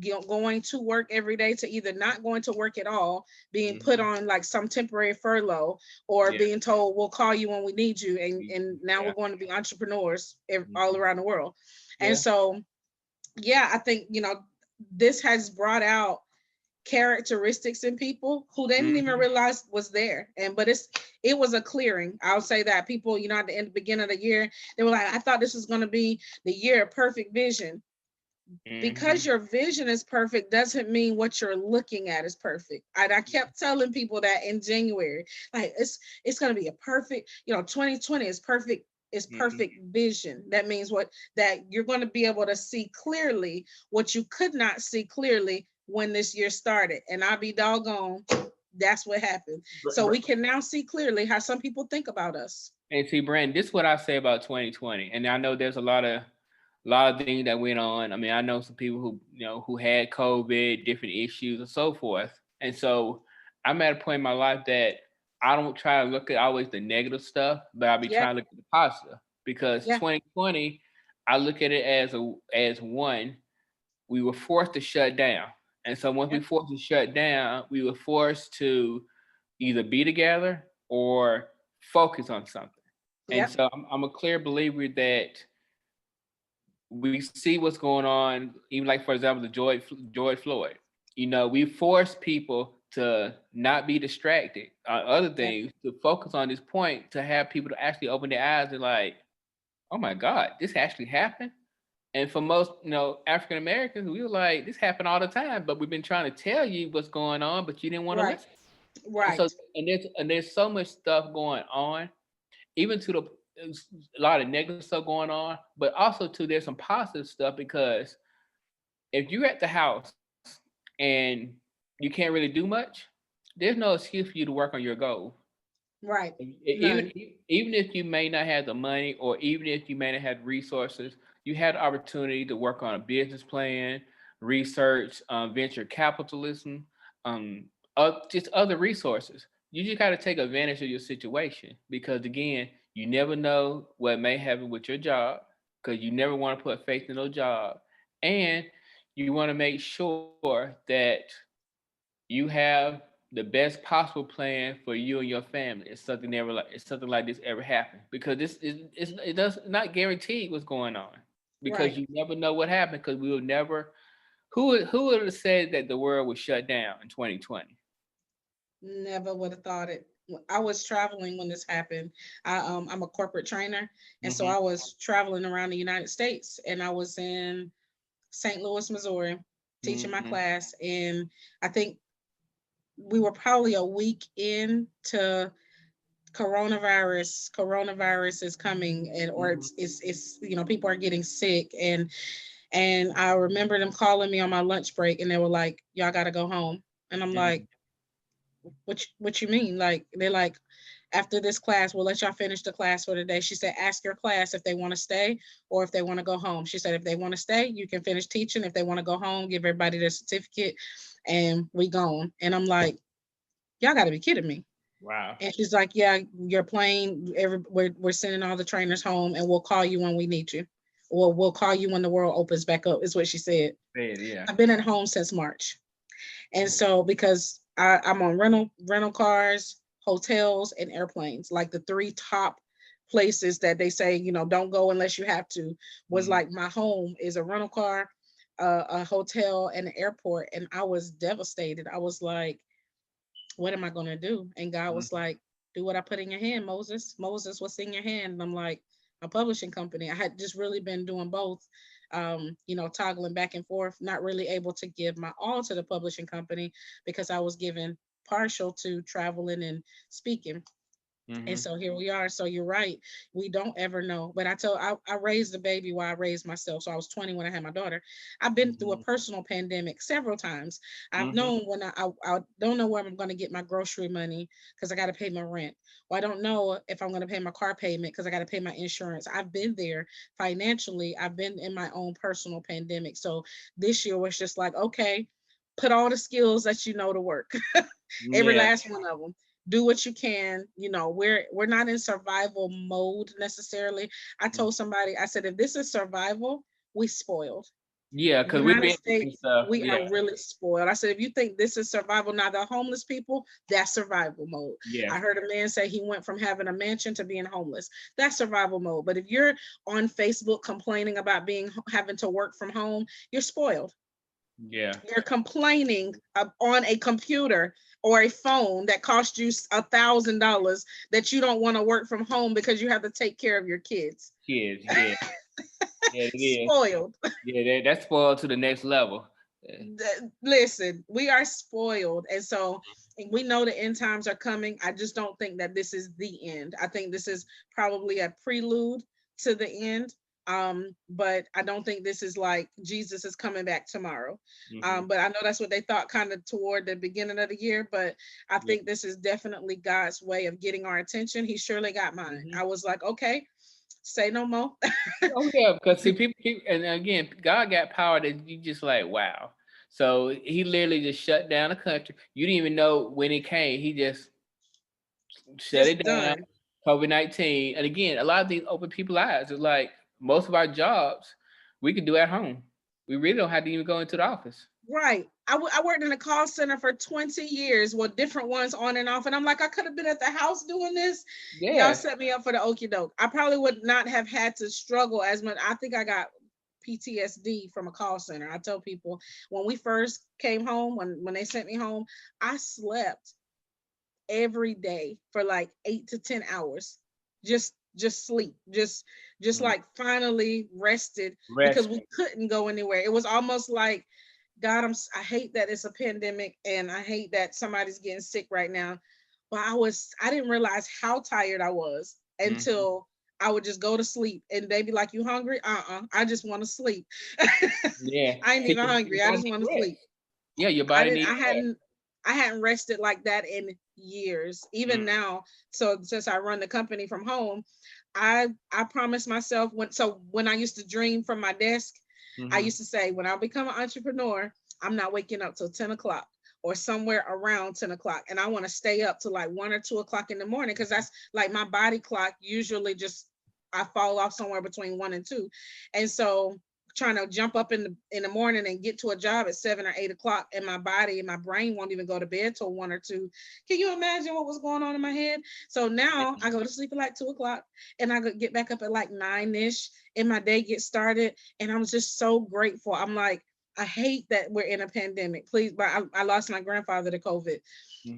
going to work every day to either not going to work at all, being put Mm-hmm. on like some temporary furlough, or Yeah. being told we'll call you when we need you, and now we're Yeah. going to be entrepreneurs all Mm-hmm. around the world. And Yeah. so, yeah, I think, this has brought out characteristics in people who they didn't even Mm-hmm. realize was there. And but it was a clearing. I'll say that. People, at the beginning of the year, they were like, I thought this was going to be the year of perfect vision. Mm-hmm. Because your vision is perfect doesn't mean what you're looking at is perfect. And I kept telling people that in January, like, it's going to be a perfect, 2020 is perfect. Is Mm-hmm. perfect vision. That means that you're going to be able to see clearly what you could not see clearly when this year started. And I'll be doggone, that's what happened. So we can now see clearly how some people think about us. And see, Brandon, this is what I say about 2020. And I know there's a lot of things that went on. I mean, I know some people who had COVID, different issues and so forth. And so I'm at a point in my life that I don't try to look at always the negative stuff, but I'll be Yeah, trying to look at the positive. Because yeah, 2020, I look at it as one, we were forced to shut down. And so once yeah, we forced to shut down, we were forced to either be together or focus on something. And yeah, so I'm a clear believer that we see what's going on, even like for example, the George Floyd. We force people to not be distracted on other yeah, things, to focus on this point, to have people to actually open their eyes and like, oh my God, this actually happened. And for most, African Americans, we were like, this happened all the time, but we've been trying to tell you what's going on, but you didn't want to right, listen. And so, right, and there's so much stuff going on, even to a lot of negative stuff going on, but also too there's some positive stuff because if you're at the house and you can't really do much, there's no excuse for you to work on your goal. right. Even None. even if you may not have the money, or even if you may not have resources, you had the opportunity to work on a business plan, research, venture capitalism, um, just other resources. You just got to take advantage of your situation because again, you never know what may happen with your job because you never want to put faith in no job, and you want to make sure that you have the best possible plan for you and your family. It's something like this ever happened because it does not guarantee what's going on because Right. you never know what happened because we will never. Who would have said that the world would shut down in 2020? Never would have thought it. I was traveling when this happened. I'm a corporate trainer, and so Mm-hmm. I was traveling around the United States, and I was in St. Louis, Missouri, teaching my Mm-hmm. class, and I think we were probably a week into coronavirus. Coronavirus is coming, and or Mm-hmm. it's people are getting sick, and I remember them calling me on my lunch break, and they were like, "Y'all got to go home," and I'm like, what you mean? Like, they're like, after this class, we'll let y'all finish the class for the day. She said, ask your class if they want to stay or if they want to go home. She said, if they want to stay, you can finish teaching. If they want to go home, give everybody their certificate and we gone. And I'm like, y'all got to be kidding me. Wow. And she's like, yeah, you're playing. We're sending all the trainers home and we'll call you when we need you. Or we'll call you when the world opens back up, is what she said. Yeah. I've been at home since March. And so because I'm on rental cars, hotels, and airplanes, like the three top places that they say, don't go unless you have to, was Mm-hmm. like my home is a rental car, a hotel, and an airport. And I was devastated. I was like, what am I going to do? And God was Mm-hmm. like, do what I put in your hand, Moses. Moses, what's in your hand? And I'm like, a publishing company. I had just really been doing both, toggling back and forth, not really able to give my all to the publishing company because I was given partial to traveling and speaking. And Mm-hmm. so here we are. So you're right. We don't ever know. But I raised the baby while I raised myself. So I was 20 when I had my daughter. I've been through a Mm-hmm. personal pandemic several times. I've Mm-hmm. known when I don't know where I'm going to get my grocery money because I got to pay my rent. Or I don't know if I'm going to pay my car payment because I got to pay my insurance. I've been there financially. I've been in my own personal pandemic. So this year was just like, okay, put all the skills that you know to work. Every Yeah. last one of them. Do what you can. We're not in survival mode necessarily. I told somebody, I said, if this is survival, we spoiled. Yeah, because we've United been through States, stuff. we Yeah. are really spoiled. I said, if you think this is survival, now the homeless people, that's survival mode. Yeah. I heard a man say he went from having a mansion to being homeless. That's survival mode. But if you're on Facebook complaining about having to work from home, you're spoiled. Yeah. You're complaining on a computer or a phone that cost you $1,000 that you don't want to work from home because you have to take care of your kids. Kids. Yeah. Yeah, it is. Spoiled. Yeah, that's spoiled to the next level. Yeah. Listen, we are spoiled. And so we know the end times are coming. I just don't think that this is the end. I think this is probably a prelude to the end. But I don't think this is like Jesus is coming back tomorrow. Mm-hmm. But I know that's what they thought kind of toward the beginning of the year. But I Yeah. think this is definitely God's way of getting our attention. He surely got mine. Mm-hmm. I was like, okay, say no more. Oh yeah, because see, people, and again, God got power that you just like, wow. So he literally just shut down the country. You didn't even know when it came. He just shut Just it down. done. COVID-19, and again, a lot of things open people's eyes. It's like most of our jobs we can do at home. We really don't have to even go into the office. Right. I worked in a call center for 20 years with different ones on and off. And I'm like, I could have been at the house doing this. Y'all Yeah, set me up for the okie doke. I probably would not have had to struggle as much. I think I got PTSD from a call center. I tell people when we first came home, when they sent me home, I slept every day for like 8 to 10 hours. Just sleep. Just mm, like finally rested because rest. we couldn't go anywhere. It was almost like God, I hate that it's a pandemic and I hate that somebody's getting sick right now. But I didn't realize how tired I was Mm-hmm. until I would just go to sleep and they be like, you hungry? I just want to sleep. Yeah, I ain't so even your hungry. I body just want to need rest. sleep. Yeah, your I body didn't needs rest. I hadn't rested like that in years. Even Mm, now, so since I run the company from home, I promised myself when I used to dream from my desk, I mm-hmm. used to say when I become an entrepreneur, I'm not waking up till 10 o'clock or somewhere around 10 o'clock. And I want to stay up to like 1 or 2 o'clock in the morning because that's like my body clock usually just I fall off somewhere between 1 and 2. And so trying to jump up in the morning and get to a job at 7 or 8 o'clock and my body and my brain won't even go to bed till 1 or 2. Can you imagine what was going on in my head? So now I go to sleep at like 2 o'clock and I get back up at like 9ish and my day gets started. And I'm just so grateful. I'm like, I hate that we're in a pandemic. Please, but I lost my grandfather to COVID.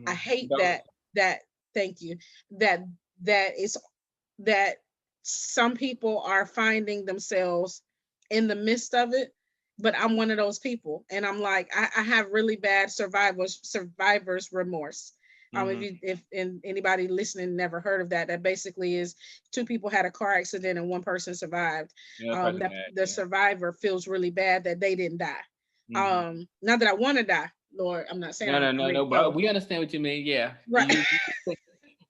I hate Don't. that thank you. That that is that some people are finding themselves in the midst of it, but I'm one of those people, and I'm like, I have really bad survivors remorse. If Mm-hmm. you if and anybody listening never heard of that, that basically is two people had a car accident and one person survived. Yeah, person That had, the yeah. survivor feels really bad that they didn't die. Mm-hmm. Not that I want to die, Lord. I'm not saying No, no, I'm no, ready no. to go. But we understand what you mean. Yeah, Right.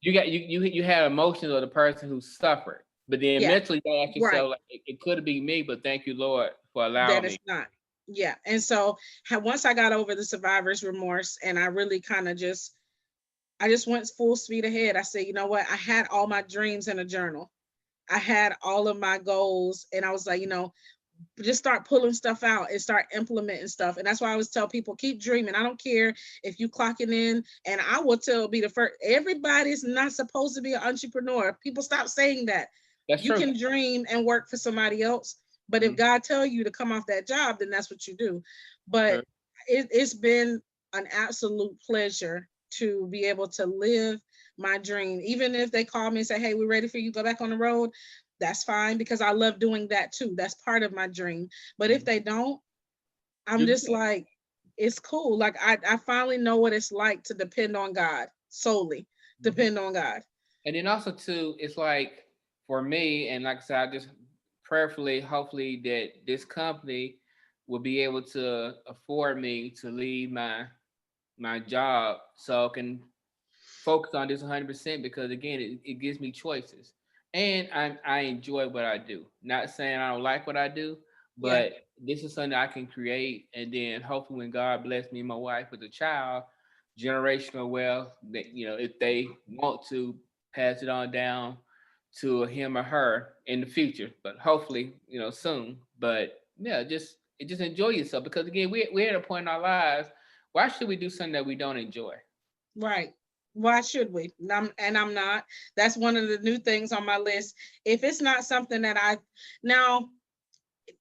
you got you had emotions of the person who suffered, but then Yeah. mentally you ask Right. yourself like it could be me, but thank you, Lord, for That allowing is me. not. Yeah. And so once I got over the survivor's remorse and I really kind of I just went full speed ahead. I said, you know what? I had all my dreams in a journal. I had all of my goals, and I was like, just start pulling stuff out and start implementing stuff. And that's why I always tell people, keep dreaming. I don't care if you clocking in, and I will be the first. Everybody's not supposed to be an entrepreneur. People stop saying that. That's You true. can dream and work for somebody else, but if Mm-hmm. God tell you to come off that job, then that's what you do. But True. it's been an absolute pleasure to be able to live my dream. Even if they call me and say, hey, we're ready for you, go back on the road, that's fine, because I love doing that too. That's part of my dream. But if Mm-hmm. they don't, I'm You just good. like, it's cool. Like I finally know what it's like to depend on God solely. Mm-hmm. Depend on God. And then also too, it's like for me, and like I said, I just prayerfully, hopefully that this company will be able to afford me to leave my job so I can focus on this 100% because again, it gives me choices, and I enjoy what I do. Not saying I don't like what I do, Yeah. but this is something I can create, and then hopefully when God bless me and my wife with a child, generational wealth, that if they want to pass it on down to him or her in the future, but hopefully soon. But yeah, just enjoy yourself because again, we're at a point in our lives. Why should we do something that we don't enjoy? Right. Why should we? And I'm not. That's one of the new things on my list. If it's not something that now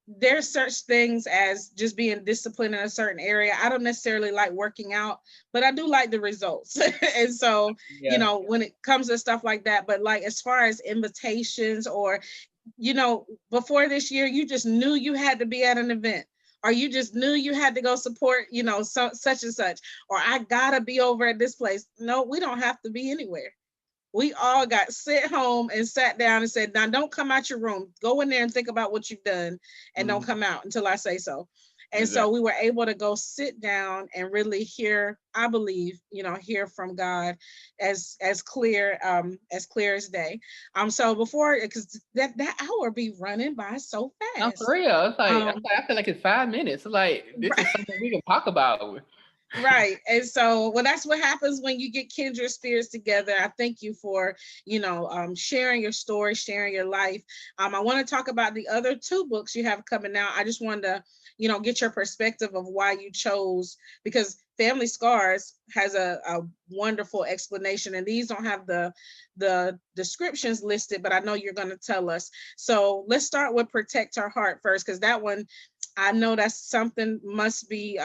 there's such things as just being disciplined in a certain area. I don't necessarily like working out, but I do like the results. And so, Yeah. when it comes to stuff like that, but like as far as invitations or, before this year, you just knew you had to be at an event. Or you just knew you had to go support, such and such, or I gotta be over at this place. No, we don't have to be anywhere. We all got sent home and sat down and said, now don't come out your room. Go in there and think about what you've done and don't Mhm. come out until I say so. And so Exactly. we were able to go sit down and really hear, I believe, hear from God as clear as day. So before, because that hour be running by so No, for fast. real. Um, I feel like it's 5 minutes. It's like this is something we can talk about. Right. And so, well, that's what happens when you get kindred spirits together. I thank you for, sharing your story, sharing your life. I want to talk about the other two books you have coming out. I just wanted to, get your perspective of why you chose, because Family Scars has a wonderful explanation, and these don't have the descriptions listed, but I know you're going to tell us. So let's start with Protect Our Heart first, because that one, I know that's something must be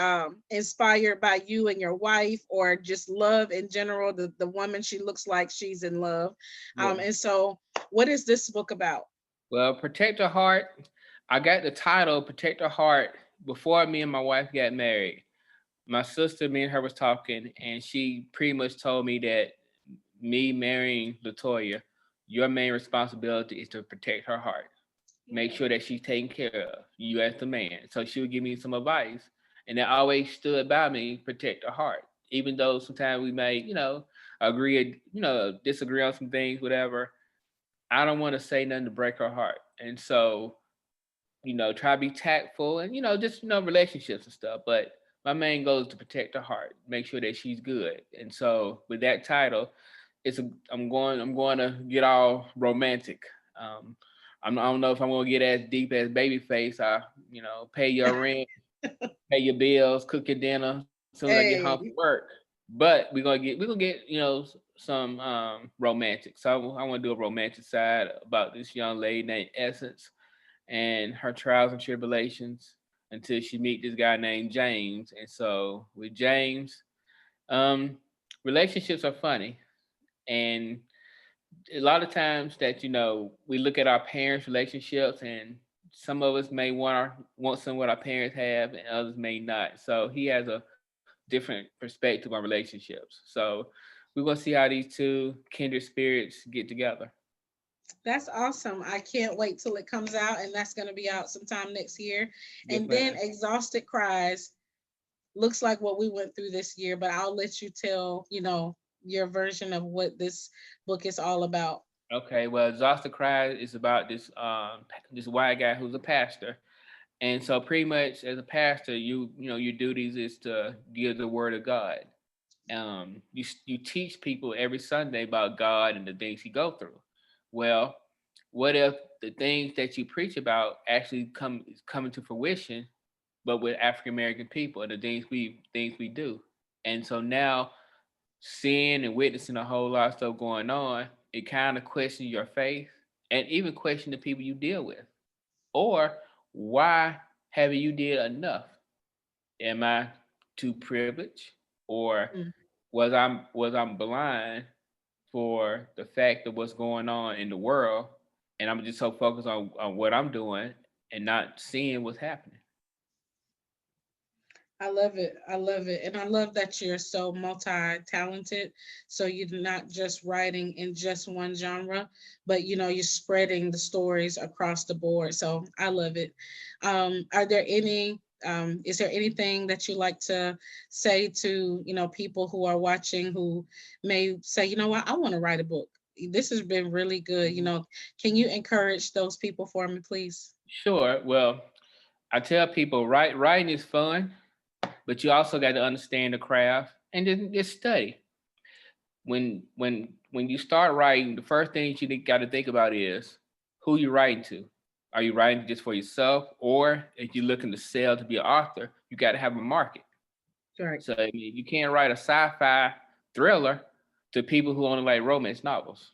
inspired by you and your wife, or just love in general. The woman, she looks like she's in love. Yeah. And so, what is this book about? Well, Protect Her Heart. I got the title Protect Her Heart before me and my wife got married. My sister, me and her was talking, and she pretty much told me that me marrying Latoya, your main responsibility is to protect her heart. Make sure that she's taken care of, you as the man. So she would give me some advice. And that always stood by me, protect her heart. Even though sometimes we may, agree, disagree on some things, whatever. I don't want to say nothing to break her heart. And so, try to be tactful and, just, relationships and stuff. But my main goal is to protect her heart, make sure that she's good. And so with that title, I'm going to get all romantic. Um, I don't know if I'm gonna get as deep as Babyface. Pay your rent, pay your bills, cook your dinner as soon as I get home from Hey, work. But we're gonna get some romantic. So I want to do a romantic side about this young lady named Essence and her trials and tribulations until she meet this guy named James. And so with James, um, relationships are funny. And a lot of times that, we look at our parents' relationships, and some of us may want some what our parents have, and others may not. So he has a different perspective on relationships. So we're gonna see how these two kindred spirits get together. That's awesome. I can't wait till it comes out, and that's going to be out sometime next year. Yes, And then ma'am. Exhausted Cries looks like what we went through this year, but I'll let you tell, your version of what this book is all about. Okay, well, Exhausted Cry is about this white guy who's a pastor. And so pretty much as a pastor, your duties is to give the word of God. You teach people every Sunday about God and the things he go through. Well, what if the things that you preach about actually coming to fruition, but with African American people and the things we do? And so now, seeing and witnessing a whole lot of stuff going on, it kind of questions your faith and even question the people you deal with. Or why haven't you did enough? Am I too privileged, or Mm. was I'm blind for the fact of what's going on in the world, and I'm just so focused on what I'm doing and not seeing what's happening? I love it. I love it. And I love that you're so multi-talented. So you're not just writing in just one genre, but you're spreading the stories across the board. So I love it. Are there any is there anything that you like to say to, people who are watching who may say, you know what, I want to write a book. This has been really good. Can you encourage those people for me, please? Sure. Well, I tell people, writing is fun, but you also got to understand the craft and then just study. When you start writing, the first thing you got to think about is who you writing to. Are you writing just for yourself, or if you're looking to sell to be an author, you got to have a market. Right. So I mean, you can't write a sci-fi thriller to people who only like romance novels.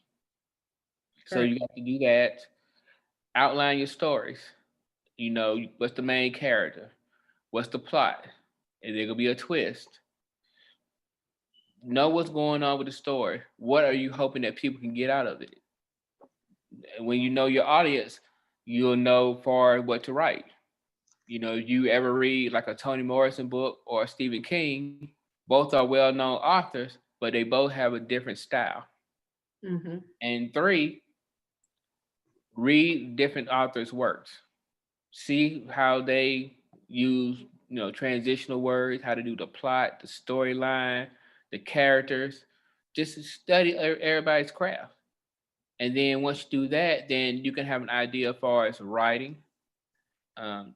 So Right. you got to do that. Outline your stories. What's the main character? What's the plot? Is there gonna be a twist? Know what's going on with the story. What are you hoping that people can get out of it? And when you know your audience, you'll know for what to write. You ever read like a Toni Morrison book or a Stephen King, both are well-known authors, but they both have a different style. Hmm. And three, read different authors' works. See how they use, transitional words, how to do the plot, the storyline, the characters. Just study everybody's craft. And then once you do that, then you can have an idea as far as writing. Um,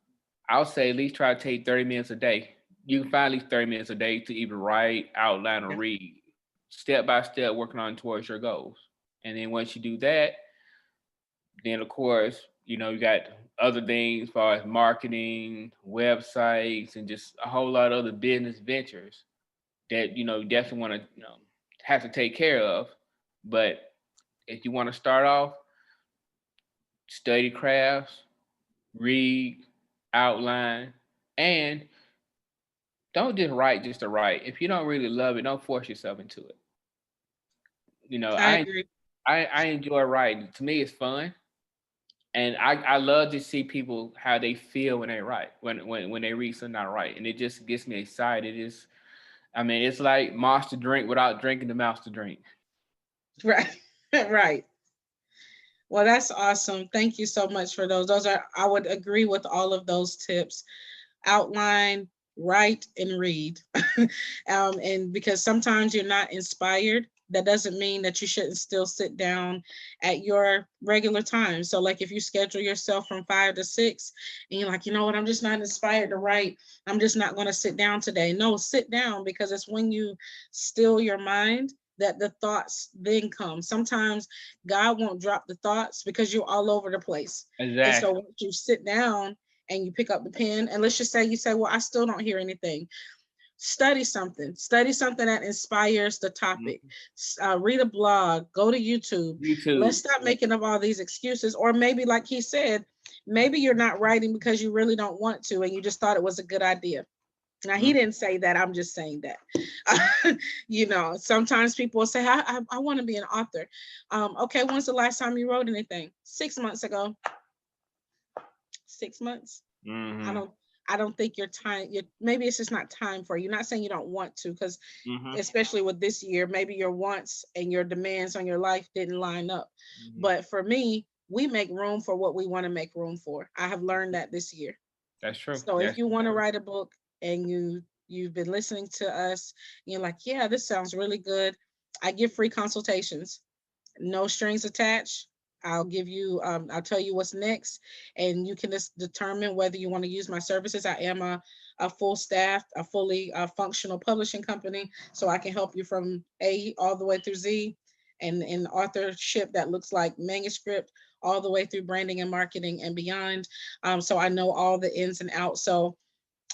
I'll say at least try to take 30 minutes a day. You can find at least 30 minutes a day to either write, outline, or Yeah. read, step by step, working on towards your goals. And then once you do that, then of course, you got other things as far as marketing, websites, and just a whole lot of other business ventures that you definitely want to have to take care of. But if you want to start off, study crafts, read, outline, and don't just write just to write. If you don't really love it, don't force yourself into it. I I agree. I enjoy writing. To me, it's fun, and I love to see people how they feel when they write, when they read something I write, and it just gets me excited. It's like monster drink without drinking the monster drink. Right. Right. Well, that's awesome. Thank you so much for those. I would agree with all of those tips. Outline, write, and read. And because sometimes you're not inspired, that doesn't mean that you shouldn't still sit down at your regular time. So, like if you schedule yourself from 5 to 6 and you're like, you know what, I'm just not inspired to write, I'm just not going to sit down today. No, sit down because it's when you still your mind that the thoughts then come. Sometimes God won't drop the thoughts because you're all over the place. And so Exactly. once you sit down and you pick up the pen, and let's just say you say, well, I still don't hear anything. Study something that inspires the topic. Mhm. Read a blog, go to YouTube. Let's YouTube. stop making up all these excuses. Or maybe, like he said, Maybe you're not writing because you really don't want to and you just thought it was a good idea. Now, he didn't say that. I'm just saying that. Sometimes people will say, I want to be an author. Okay, when's the last time you wrote anything? 6 months ago. 6 months. I Mm-hmm. don't I don't think your time, maybe it's just not time for you. Not saying you don't want to, because Mm-hmm. especially with this year, maybe your wants and your demands on your life didn't line up. Mm-hmm. But for me, we make room for what we want to make room for. I have learned that this year. That's true. So if That's you want to true. write a book and you've been listening to us, you're like, yeah, this sounds really good. I give free consultations, no strings attached. I'll tell you what's next, and you can just determine whether you want to use my services. I am a full staff, a fully functional publishing company, so I can help you from A all the way through Z, and in authorship that looks like manuscript all the way through branding and marketing and beyond. So I know all the ins and outs. So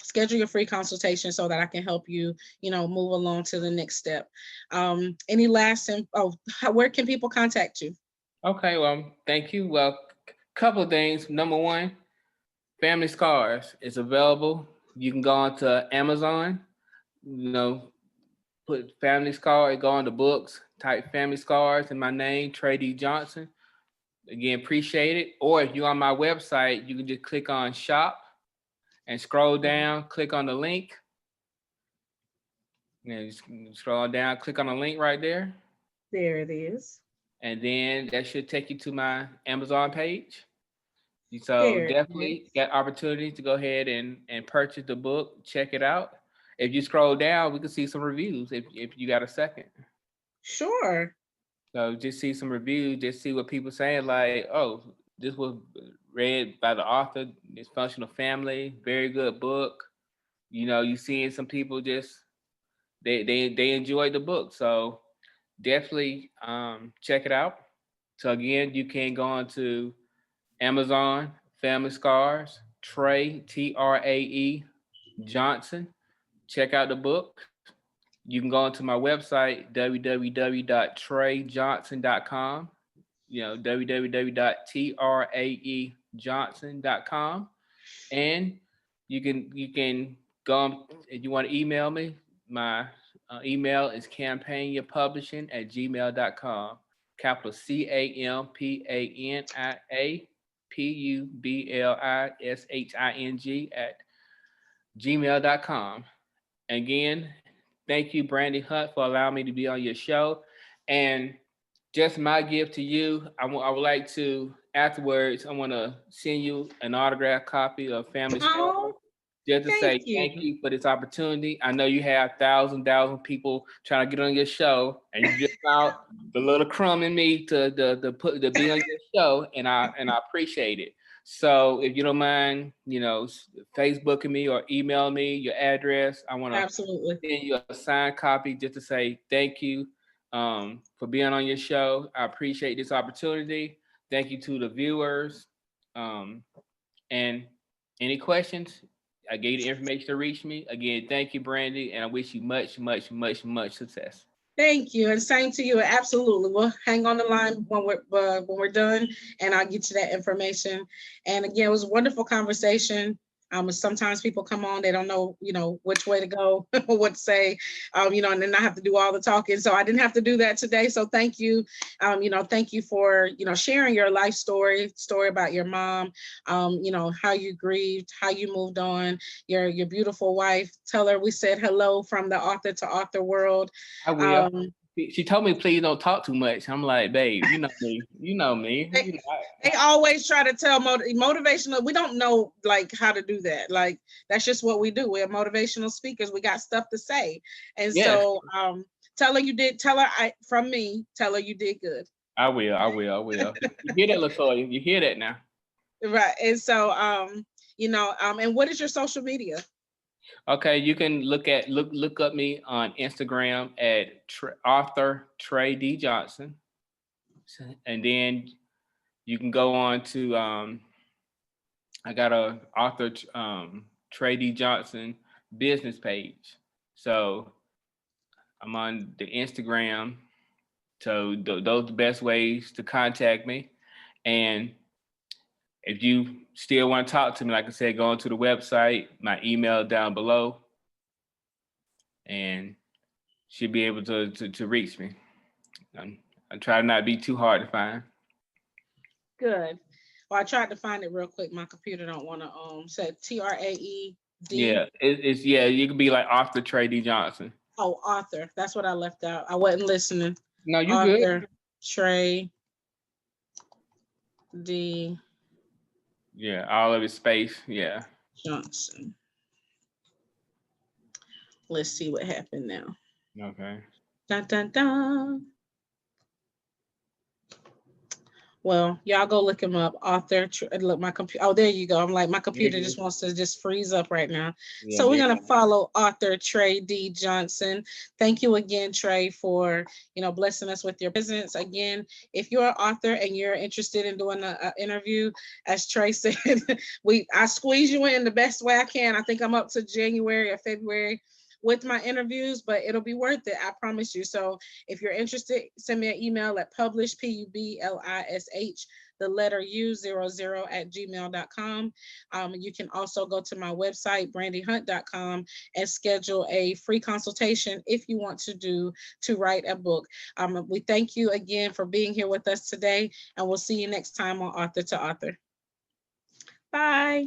schedule your free consultation so that I can help you, move along to the next step. Any last, where can people contact you? Okay, well, thank you. Well, couple of things. Number one, Family Scars is available. You can go onto Amazon, you know, put Family Scar, go on the books, type Family Scars in my name, Trae D. Johnson. Again, appreciate it. Or if you're on my website, you can just click on shop and scroll down, click on the link. Just scroll down, click on the link right there. There it is. And then that should take you to my Amazon page. So There it definitely is. got opportunity to go ahead and purchase the book, check it out. If you scroll down, we can see some reviews if you got a second. Sure. So just see some reviews, just see what people saying, like, oh, this was read by the author, Dysfunctional Family, very good book. You seeing some people just they enjoyed the book. So definitely check it out. So again, you can go on to Amazon, Family Scars, Trae, Trae Johnson. Check out the book. You can go onto my website, www.traejohnson.com, www.traejohnson.com. And you can go on, if you want to email me, my email is campaignyapublishing@gmail.com. Capital CAMPAINIAPUBLISHING @gmail.com. Again, thank you, Brandy Hunt, for allowing me to be on your show. And just my gift to you, I would like to, afterwards, I want to send you an autographed copy of Family Scar, Oh, just to thank say you. thank you for this opportunity. I know you have thousand people trying to get on your show, and you just found the little crumb in me to be on your show, and I appreciate it. So if you don't mind, Facebooking me or email me your address, I want to Absolutely. send you a signed copy just to say thank you for being on your show. I appreciate this opportunity. Thank you to the viewers. Um, and any questions? I gave you the information to reach me. Again, thank you, Brandy, and I wish you much, much, much, much success. Thank you, and same to you. Absolutely. We'll hang on the line when we're done, and I'll get you that information. And again, it was a wonderful conversation. Sometimes people come on, they don't know, which way to go, or what to say, and then I have to do all the talking. So I didn't have to do that today. So thank you. Thank you for, sharing your life story about your mom, how you grieved, how you moved on, your beautiful wife. Tell her we said hello from the author to author world. I will. Um, She told me please don't talk too much. I'm like, babe, you know me. You know me. they, they always try to tell motivational. We don't know like how to do that. Like that's just what we do. We're motivational speakers. We got stuff to say, and Yes, so tell her you did. Tell her from me. Tell her you did good. I will. I will. I will. You hear that, Latoya? You hear that now? Right. And so and what is your social media? Okay, you can look up me on Instagram at author Trae D Johnson, and then you can go on to I got a author Trae D Johnson business page. So I'm on the Instagram. So those are the best ways to contact me. And If you still want to talk to me, like I said, go onto the website, my email down below, and she'll be able to reach me. I try to not be too hard to find. Good. Well, I tried to find it real quick. My computer don't want to say TRAED. Yeah, it's you could be like Arthur Trae D. Johnson. Oh, Arthur. That's what I left out. I wasn't listening. No, you Arthur good. Trae D. Yeah, all of his space. Yeah. Johnson. Let's see what happened now. Okay. Dun dun dun. Well, y'all go look him up. Author, look, my computer. Oh, there you go. I'm like, my computer just wants to just freeze up right now. Yeah, so we're gonna follow author Trae D. Johnson. Thank you again, Trae, for blessing us with your presence. Again, if you're an author and you're interested in doing an interview, as Trae said, I squeeze you in the best way I can. I think I'm up to January or February with my interviews, but it'll be worth it. I promise you. So if you're interested, send me an email at publish, PUBLISH, the letter U00 @gmail.com. You can also go to my website, brandyhunt.com, and schedule a free consultation if you want to write a book. We thank you again for being here with us today, and we'll see you next time on Author to Author. Bye.